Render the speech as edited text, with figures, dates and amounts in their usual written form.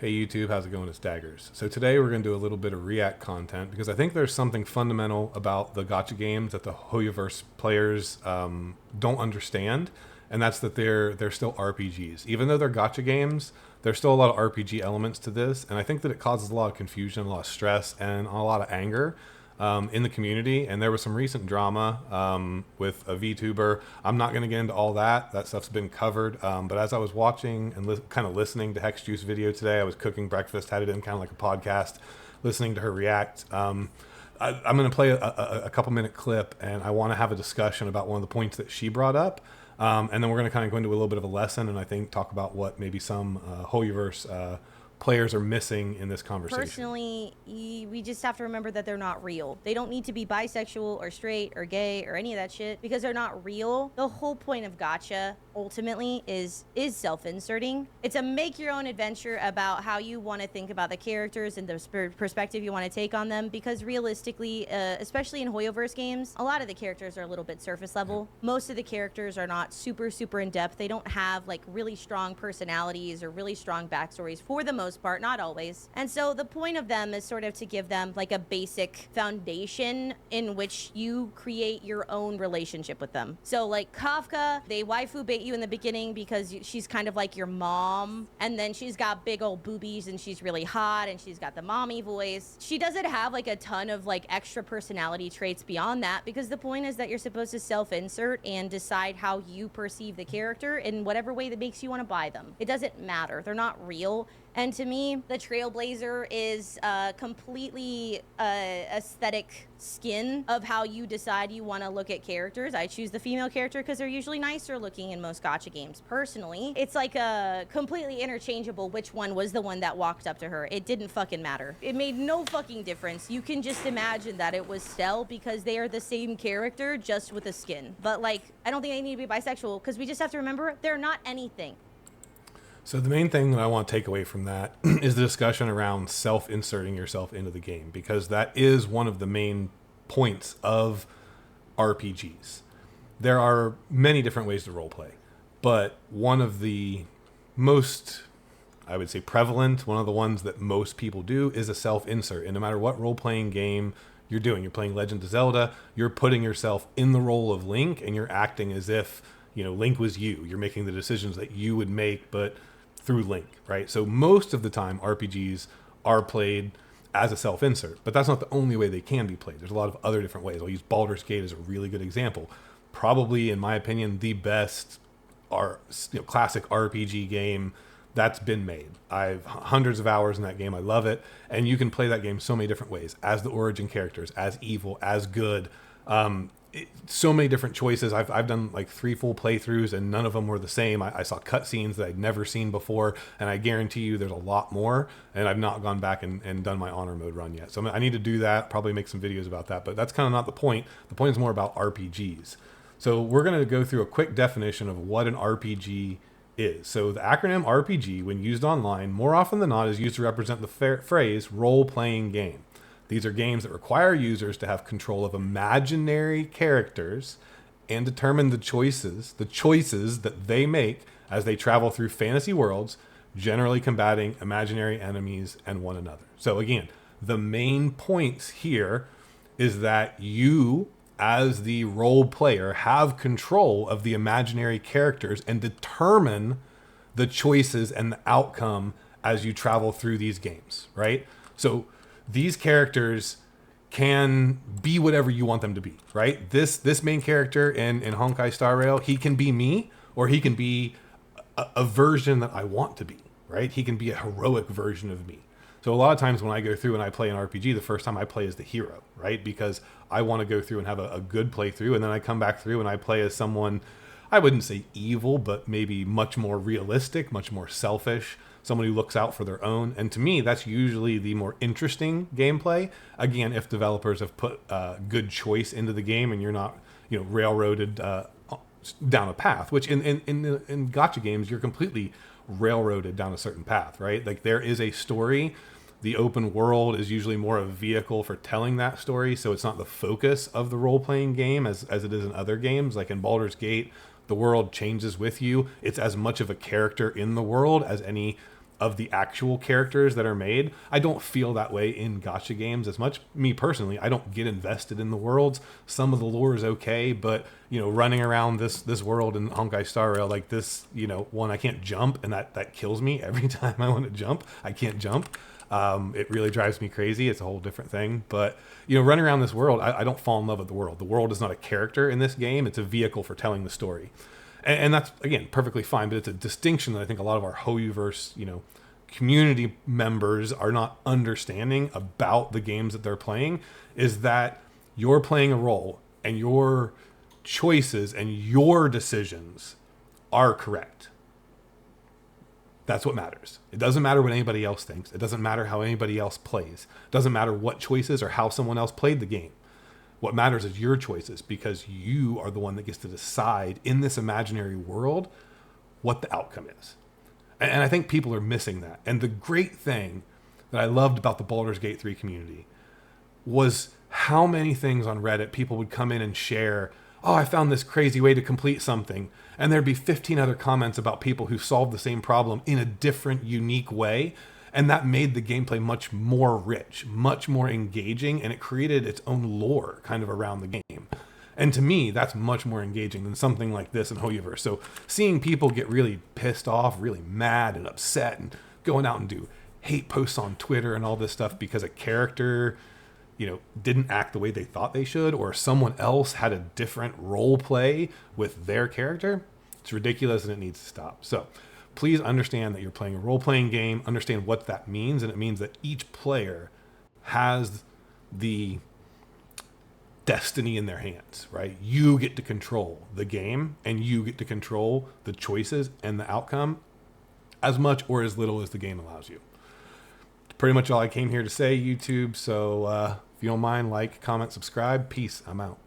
Hey YouTube, how's it going? It's Daggers. So today we're going to do a little bit of React content because I think there's something fundamental about the gacha games that the Hoyoverse players don't understand, and that's that they're still RPGs. Even though they're gacha games, there's still a lot of RPG elements to this, and I think that it causes a lot of confusion, a lot of stress, and a lot of anger in the community. And there was some recent drama with a VTuber. I'm not going to get into all that. That stuff's been covered. But as I was watching and kind of listening to Hex Juice video today, I was cooking breakfast, had it in kind of like a podcast, listening to her react. I'm going to play a couple minute clip, and I want to have a discussion about one of the points that she brought up. And then we're going to kind of go into a little bit of a lesson, and I think talk about what maybe some Hoyoverse players are missing in this conversation. Personally, we just have to remember that they're not real. They don't need to be bisexual or straight or gay or any of that shit because they're not real. The whole point of gacha ultimately is self-inserting. It's a make your own adventure about how you want to think about the characters and the perspective you want to take on them, because realistically, especially in Hoyoverse games, a lot of the characters are a little bit surface level. Most of the characters are not super in depth. They don't have like really strong personalities or really strong backstories for the most part, not always. And so the point of them is sort of to give them like a basic foundation in which you create your own relationship with them. So like Kafka, they waifu bait you in the beginning because she's kind of like your mom, and then she's got big old boobies and she's really hot and she's got the mommy voice. She doesn't have like a ton of like extra personality traits beyond that, because the point is that you're supposed to self-insert and decide how you perceive the character in whatever way that makes you want to buy them. It doesn't matter. They're not real. And to me, the Trailblazer is a completely aesthetic skin of how you decide you want to look at characters. I choose the female character because they're usually nicer looking in most gacha games. Personally, it's like a completely interchangeable which one was the one that walked up to her. It didn't fucking matter. It made no fucking difference. You can just imagine that it was Stell because they are the same character just with a skin. But like, I don't think they need to be bisexual, because we just have to remember they're not anything. So the main thing that I want to take away from that is the discussion around self-inserting yourself into the game, because that is one of the main points of RPGs. There are many different ways to roleplay, but one of the most, I would say, prevalent, one of the ones that most people do is a self-insert. And no matter what role-playing game you're doing, you're playing Legend of Zelda, you're putting yourself in the role of Link, and you're acting as if, you know, Link was you. You're making the decisions that you would make, but through Link, right? So most of the time, RPGs are played as a self-insert, but that's not the only way they can be played. There's a lot of other different ways. I'll use Baldur's Gate as a really good example. Probably, in my opinion, the best classic RPG game that's been made. I've hundreds of hours in that game. I love it. And you can play that game so many different ways, as the origin characters, as evil, as good. So many different choices. I've done like 3 full playthroughs, and none of them were the same. I saw cutscenes that I'd never seen before, and I guarantee you there's a lot more, and I've not gone back and done my honor mode run yet. So I need to do that, probably make some videos about that, but that's kind of not the point. The point is more about RPGs. So we're going to go through a quick definition of what an RPG is. So the acronym RPG, when used online, more often than not is used to represent the phrase role-playing game. These are games that require users to have control of imaginary characters and determine the choices that they make as they travel through fantasy worlds, generally combating imaginary enemies and one another. So again, the main points here is that you, as the role player, have control of the imaginary characters and determine the choices and the outcome as you travel through these games, right? So these characters can be whatever you want them to be, right? This main character in Honkai Star Rail, he can be me, or he can be a version that I want to be, right? He can be a heroic version of me. So a lot of times when I go through and I play an RPG, the first time I play as the hero, right? Because I want to go through and have a good playthrough, and then I come back through and I play as someone, I wouldn't say evil, but maybe much more realistic, much more selfish, someone who looks out for their own. And to me, that's usually the more interesting gameplay. Again, if developers have put good choice into the game and you're not, railroaded down a path, which in gacha games, you're completely railroaded down a certain path, right? Like there is a story. The open world is usually more a vehicle for telling that story. So it's not the focus of the role-playing game as it is in other games. Like in Baldur's Gate, the world changes with you. It's as much of a character in the world as any of the actual characters that are made. I don't feel that way in gacha games as much. Me personally, I don't get invested in the worlds. Some of the lore is okay, but running around this world in Honkai Star Rail like this, one, I can't jump, and that kills me every time I want to jump. I can't jump. It really drives me crazy. It's a whole different thing. But running around this world, I don't fall in love with the world. The world is not a character in this game. It's a vehicle for telling the story. And that's, again, perfectly fine, but it's a distinction that I think a lot of our Hoyoverse, community members are not understanding about the games that they're playing, is that you're playing a role and your choices and your decisions are correct. That's what matters. It doesn't matter what anybody else thinks. It doesn't matter how anybody else plays. It doesn't matter what choices or how someone else played the game. What matters is your choices, because you are the one that gets to decide in this imaginary world what the outcome is. And I think people are missing that. And the great thing that I loved about the Baldur's Gate 3 community was how many things on Reddit people would come in and share, oh, I found this crazy way to complete something. And there'd be 15 other comments about people who solved the same problem in a different, unique way. And that made the gameplay much more rich, much more engaging, and it created its own lore kind of around the game. And to me, that's much more engaging than something like this in Hoyoverse. So seeing people get really pissed off, really mad and upset, and going out and do hate posts on Twitter and all this stuff because a character, didn't act the way they thought they should, or someone else had a different role play with their character, it's ridiculous and it needs to stop. So please understand that you're playing a role-playing game, understand what that means, and it means that each player has the destiny in their hands, right? You get to control the game, and you get to control the choices and the outcome as much or as little as the game allows you. Pretty much all I came here to say, YouTube. So if you don't mind, like, comment, subscribe. Peace. I'm out.